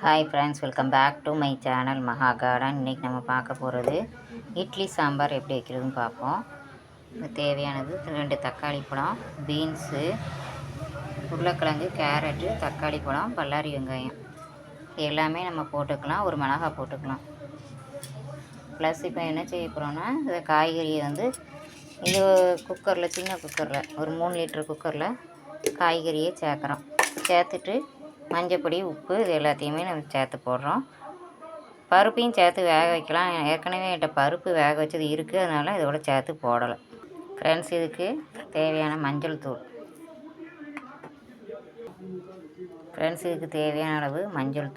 Hi friends, welcome back to my channel Maha garden. இன்றைக்கி நம்ம பார்க்க போகிறது இட்லி சாம்பார் எப்படி வைக்கிறதுன்னு பார்ப்போம். இது தேவையானது 2 தக்காளி பழம், பீன்ஸு, உருளைக்கிழங்கு, கேரட்டு, தக்காளி பழம், பல்லாரி வெங்காயம் எல்லாமே நம்ம போட்டுக்கலாம். ஒரு மிளகாய் போட்டுக்கலாம். ப்ளஸ் இப்போ என்ன செய்ய போகிறோன்னா, இந்த காய்கறியை இது குக்கரில், சின்ன குக்கரில் ஒரு 3 லிட்டர் குக்கரில் காய்கறியை சேர்க்குறோம். சேர்த்துட்டு மஞ்சப்பொடி, உப்பு இது எல்லாத்தையுமே நம்ம சேர்த்து போடுறோம். பருப்பையும் சேர்த்து வேக வைக்கலாம். ஏற்கனவே என்கிட்ட பருப்பு வேக வச்சது இருக்குது, அதனால் இதோட சேர்த்து போடலை. ஃப்ரெண்ட்ஸ், இதுக்கு தேவையான மஞ்சள் தூள். இதுக்கு தேவையான அளவு மஞ்சள்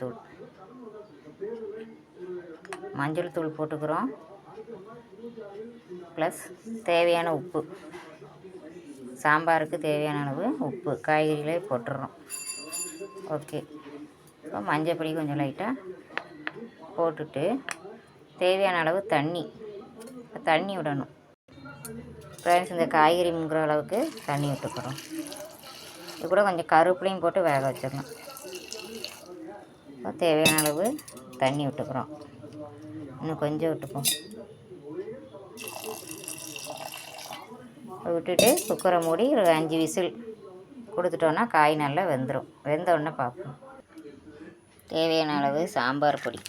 தூள் போட்டுக்கிறோம். ப்ளஸ் தேவையான உப்பு, சாம்பாருக்கு தேவையான அளவு உப்பு காய்கறிகளே போட்டுடுறோம். ஓகே, இப்போ மஞ்சப்பொடி கொஞ்சம் லைட்டாக போட்டுட்டு தேவையான அளவு தண்ணி விடணும். ஃப்ரெண்ட்ஸ், இந்த காய்கறி முங்குற அளவுக்கு தண்ணி விட்டுக்கிறோம். இது கூட கொஞ்சம் கருவேப்பிலையும் போட்டு வேக வச்சிடணும். இப்போ தேவையான அளவு தண்ணி விட்டுக்கிறோம். இன்னும் கொஞ்சம் விட்டுப்போம். விட்டுட்டு குக்கரை மூடி ஒரு 5 விசில் கொடுத்துட்டோன்னா காய் நல்லா வெந்துடும். வெந்தோடனே பார்ப்போம். தேவையான அளவு சாம்பார் பொடி,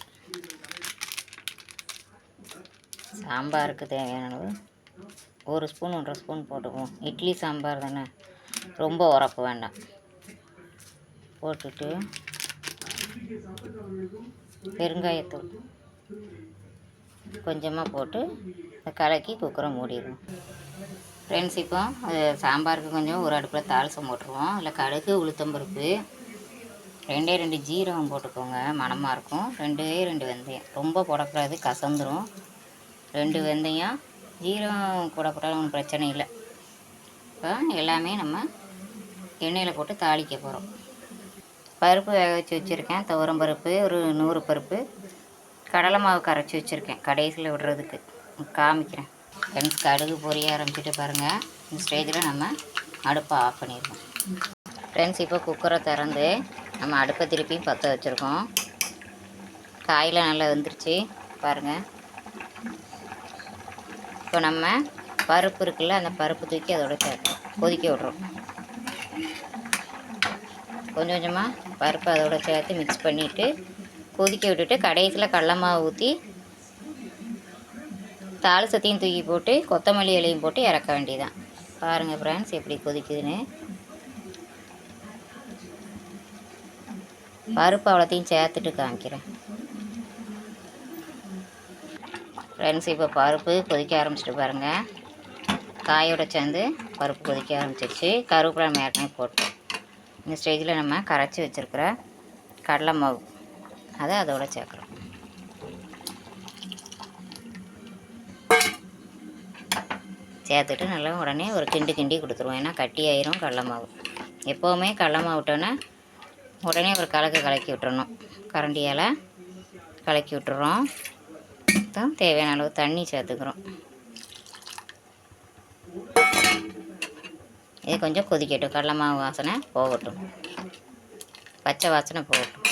சாம்பாருக்கு தேவையான அளவு 1 ஸ்பூன் 1.5 ஸ்பூன் போட்டுக்குவோம். இட்லி சாம்பார் தானே, ரொம்ப உரப்பு வேண்டாம். போட்டுட்டு பெருங்காயத்தூள் கொஞ்சமாக போட்டு கலக்கி குக்கரை மூடிடுவோம். ஃப்ரெண்ட்ஸ், இப்போ சாம்பாருக்கு கொஞ்சம் ஒரு அடுப்பில் தாளிசம் போட்டுருவோம். இல்லை கடுகு, உளுத்தம்பருப்பு, 2 ஜீரகம் போட்டுக்கோங்க, மணமாக இருக்கும். 2 வெந்தயம், ரொம்ப போடக்கூடாது, கசந்துடும். 2 வெந்தயம், ஜீரகம் கூட போட்டாலும் ஒன்றும் பிரச்சனை இல்லை. இப்போ எல்லாமே நம்ம எண்ணெயில் போட்டு தாளிக்க போகிறோம். பருப்பு வேக வச்சு வச்சுருக்கேன். துவரம் பருப்பு ஒரு 100 பருப்பு, கடலை மாவு கரைச்சி வச்சுருக்கேன், கடைசியில் விடுறதுக்கு காமிக்கிறேன். ஃப்ரெண்ட்ஸ், கடுகு பொரிய ஆரம்பிச்சுட்டு பாருங்கள். இந்த ஸ்டேஜில் நம்ம அடுப்பை ஆஃப் பண்ணிடுவோம். ஃப்ரெண்ட்ஸ், இப்போ குக்கரை திறந்து நம்ம அடுப்பை திருப்பியும் பற்ற வச்சுருக்கோம். காயெலாம் நல்லா வெந்துருச்சு பாருங்கள். இப்போ நம்ம பருப்பு இருக்குல்ல, அந்த பருப்பு தூக்கி அதோட சேர்க்கணும். கொதிக்க விட்றோம். கொஞ்சம் கொஞ்சமாக பருப்பு அதோட சேர்த்து மிக்ஸ் பண்ணிவிட்டு கொதிக்க விட்டுட்டு கடைசியில் கடல மாவு ஊற்றி தாளிசத்தையும் தூக்கி போட்டு கொத்தமல்லி இலையும் போட்டு இறக்க வேண்டியதான். பாருங்கள் ஃப்ரெண்ட்ஸ், எப்படி கொதிக்குதுன்னு. பருப்பு அவ்வளோத்தையும் சேர்த்துட்டு காமிக்கிறேன். ஃப்ரெண்ட்ஸ், இப்போ பருப்பு கொதிக்க ஆரம்பிச்சிட்டு பாருங்கள். காயோட சேர்ந்து பருப்பு கொதிக்க ஆரம்பிச்சிருச்சு. கருவேப்பிலை நம்ம ஏற்கனவே போட்டோம். இந்த ஸ்டேஜில் நம்ம கரைச்சி வச்சுருக்கிற கடலை மாவு அதை அதோட சேர்க்குறோம். சேர்த்துட்டு நல்லா உடனே ஒரு கிண்டி கொடுத்துருவோம். ஏன்னா கட்டி ஆயிரும் கடல மாவு. எப்போவுமே கடல மாவு விட்டோன்னே உடனே ஒரு கலக்கி விட்டுறணும். கரண்டியால் கலக்கி விட்டுறோம். தான் தேவையான அளவு தண்ணி சேர்த்துக்கிறோம். இது கொஞ்சம் கொதிக்கட்டும். கடல மாவு வாசனை போகட்டும், பச்சை வாசனை போகட்டும்.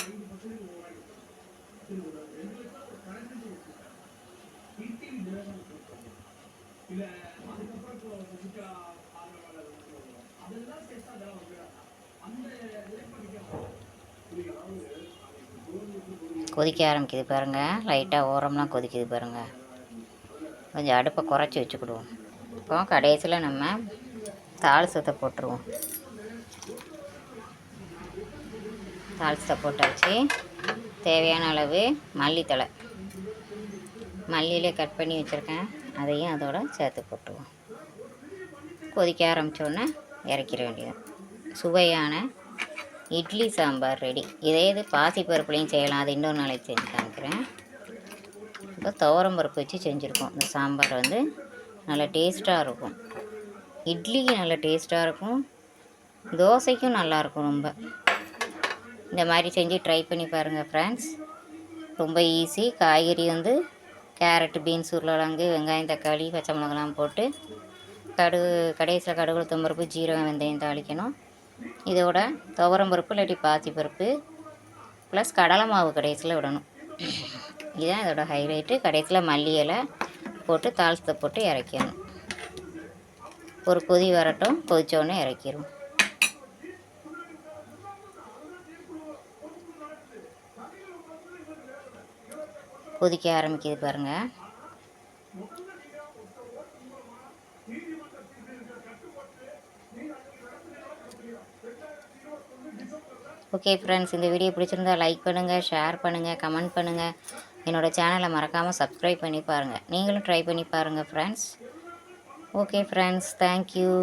கொதிக்க ஆரம்பிக்குது பாருங்கள். லைட்டாக ஓரம்லாம் கொதிக்குது பாருங்கள். கொஞ்சம் அடுப்பை குறைச்சி வச்சுக்கிடுவோம். இப்போ கடைசியில் நம்ம தாளிசத்தை போட்டுருவோம். தாளிசத்தை போட்டாச்சு. தேவையான அளவு மல்லித்தழை, மல்லியிலே கட் பண்ணி வச்சுருக்கேன், அதையும் அதோட சேர்த்து போட்டுருவோம். கொதிக்க ஆரம்பித்தோடனே இறக்கிற வேண்டியது. சுவையான இட்லி சாம்பார் ரெடி. இது பாசிப்பருப்புலையும் செய்யலாம், அது இன்னொரு நாளைக்கு செஞ்சு காமிக்கிறேன். இப்போ துவரம் பருப்பு வச்சு செஞ்சுருக்கோம். இந்த சாம்பார் நல்லா டேஸ்ட்டாக இருக்கும். இட்லிக்கு நல்லா டேஸ்ட்டாக இருக்கும், தோசைக்கும் நல்லாயிருக்கும். ரொம்ப இந்த மாதிரி செஞ்சு ட்ரை பண்ணி பாருங்கள் ஃப்ரெண்ட்ஸ். ரொம்ப ஈஸி. காய்கறி கேரட்டு, பீன்ஸ், உருளைக்கிழங்கு, வெங்காயம், தக்காளி, பச்சை மிளகாலாம் போட்டு கடைசியில் கடுகு, உளுத்தம்பருப்பு, ஜீரகம், வெந்தயம் தாளிக்கணும். இதோட துவரம் பருப்பு இல்லாட்டி பாசி பருப்பு ப்ளஸ் கடலை மாவு கடைசியில் விடணும். இதுதான் இதோட ஹைலைட்டு. கடைசியில் மல்லி இலை போட்டு தாளிச்சத்தை போட்டு இறக்கிடணும். ஒரு கொதி வரட்டும், கொதித்தோடனே இறக்கிடும். கொதிக்க ஆரம்பிக்குது பாருங்கள். ஓகே ஃப்ரெண்ட்ஸ், இந்த வீடியோ பிடிச்சிருந்தா லைக் பண்ணுங்கள், ஷேர் பண்ணுங்கள், கமெண்ட் பண்ணுங்கள். என்னோடய சேனலை மறக்காமல் சப்ஸ்கிரைப் பண்ணி பாருங்கள். நீங்களும் ட்ரை பண்ணி பாருங்கள் ஃப்ரெண்ட்ஸ். Okay friends, thank you.